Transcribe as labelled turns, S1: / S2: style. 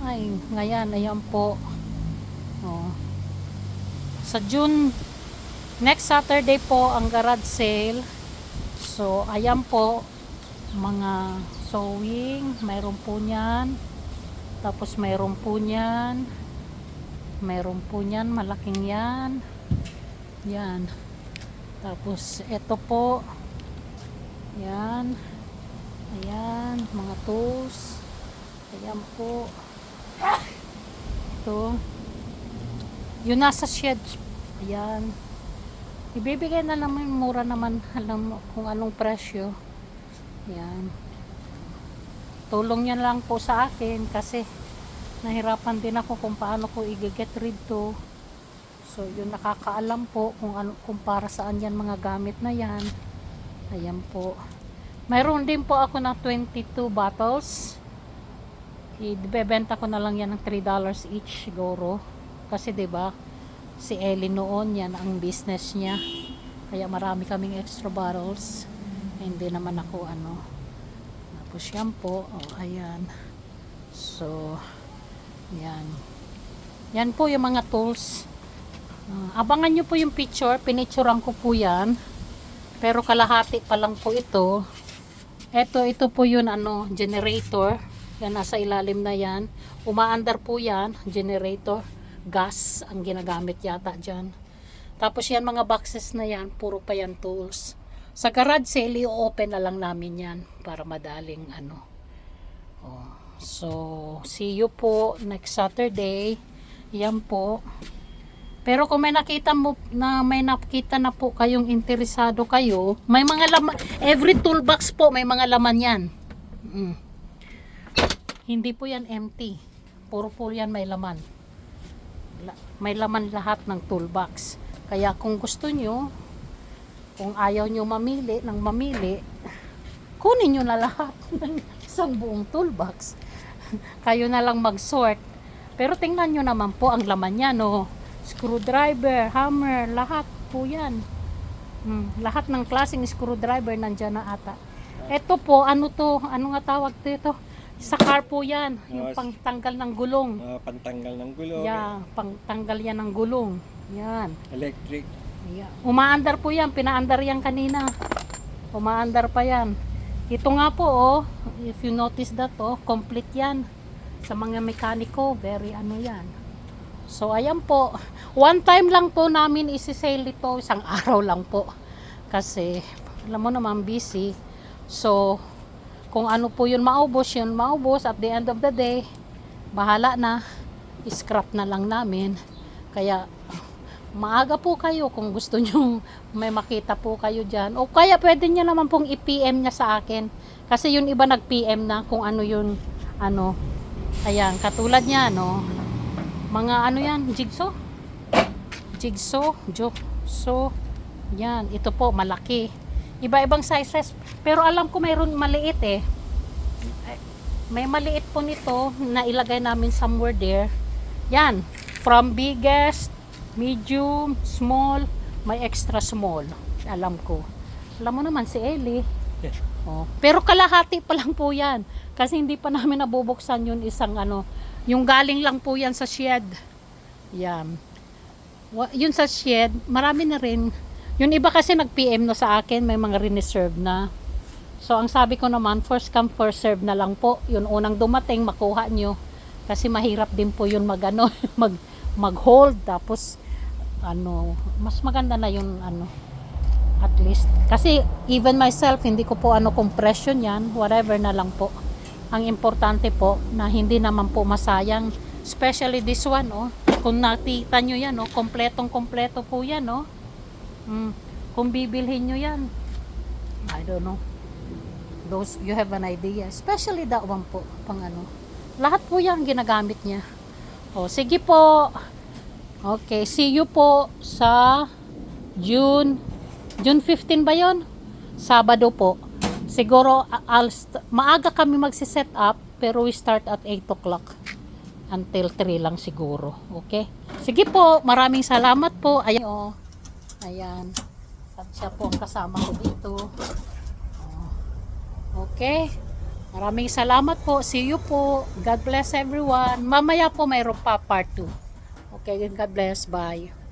S1: Ay, ngayon, ayan po. Oh. Sa June, next Saturday po ang garage sale. So, ayan po, mga sewing, mayroon po niyan. Tapos mayroon po niyan. Mayroon po niyan, malaking yan. Yan. Tapos, ito po. Yan. Ayan, mga tools. Ayan po. Ito. Yung nasa shed. Ayan. Ibibigay na naman, mura naman. Alam mo kung anong presyo. Ayan. Tulong yan lang po sa akin kasi nahirapan din ako kung paano ko i-get rid to. So, yun nakakaalam po kung ano, kung para saan yan mga gamit na yan. Ayan po. Mayroon din po ako ng 22 bottles. Ibebenta ko na lang yan ng $3 each siguro. Kasi 'di ba si Ellie noon yan ang business niya. Kaya marami kaming extra bottles. Hindi naman ako ano. Tapos yan po. Oh, ayan. So, yan. Yan po yung mga tools. Abangan nyo po yung picture. Pinicturean ko po yan. Pero kalahati pa lang po ito. Ito po yun ano, generator. Yan nasa ilalim na yan. Umaandar po yan, generator. Gas ang ginagamit yata dyan. Tapos yan mga boxes na yan, puro pa yan tools. Sa garage sale, i-open na lang namin yan para madaling ano. Oh. So, see you po next Saturday. Yan po. Pero kung may nakita na po kayong interesado kayo, may mga laman, every toolbox po may mga laman yan. Hindi po yan empty. Puro po yan may laman. May laman lahat ng toolbox. Kaya kung gusto nyo, kung ayaw nyo mamili, kunin nyo na lahat ng isang buong toolbox. Kayo na lang mag-sort. Pero tingnan nyo naman po ang laman niya, no? Screwdriver, hammer, lahat po yan. Lahat ng klaseng screwdriver nandyan na ata. Ito po, ano to? Ano nga tawag dito? Sa car po yan. Yung pangtanggal ng gulong.
S2: Pantanggal ng gulong.
S1: Yeah, pangtanggal yan ng gulong. Yan.
S2: Electric.
S1: Yeah. Umaandar po yan. Pinaandar yan kanina. Umaandar pa yan. Ito nga po, oh. If you notice that, oh, complete yan. Sa mga mekaniko, very ano yan. So, ayan po. One time lang po namin isi-sale ito. Isang araw lang po. Kasi, alam mo naman, busy. So, kung ano po yun maubos. At the end of the day, bahala na. Scrap na lang namin. Kaya, maaga po kayo kung gusto nyo may makita po kayo dyan. O kaya pwede nyo naman pong i-PM niya sa akin. Kasi yun iba nag-PM na kung ano yun, ano. Ayan, katulad niya, no. Mga ano yan, jigsaw. So, yan, ito po, malaki. Iba-ibang sizes. Pero alam ko mayroon maliit eh. May maliit po nito na ilagay namin somewhere there. Yan, from biggest, medium, small, may extra small. Alam ko. Alam mo naman si Ellie. Oh. Pero kalahati pa lang po yan. Kasi hindi pa namin nabubuksan yun isang ano. Yung galing lang po yan sa shed. Yan. Yun sa shed, marami na rin. Yung iba kasi nag-PM no sa akin, may mga reserve na. So, ang sabi ko naman, first come, first serve na lang po. Yun unang dumating, makuha nyo. Kasi mahirap din po yun mag-ano, mag-hold. Tapos, ano, mas maganda na yun, ano, at least. Kasi, even myself, hindi ko po ano compression yan. Whatever na lang po. Ang importante po na hindi naman po masayang, especially this one, oh. Kung nakita nyo yan, oh, kompletong-kompleto po yan, oh. Kung bibilhin nyo yan, I don't know. Those, you have an idea. Especially that one po, pang ano. Lahat po yan ginagamit niya. Oh, sige po. Okay, see you po sa June 15 ba yon? Sabado po. Siguro, maaga kami magsi-set up, pero we start at 8 o'clock. Until 3 lang siguro. Okay? Sige po, maraming salamat po. Ayan, oh. Ayan. At siya po ang kasama ko dito. Okay? Maraming salamat po. See you po. God bless everyone. Mamaya po mayroon pa part 2. Okay, God bless. Bye.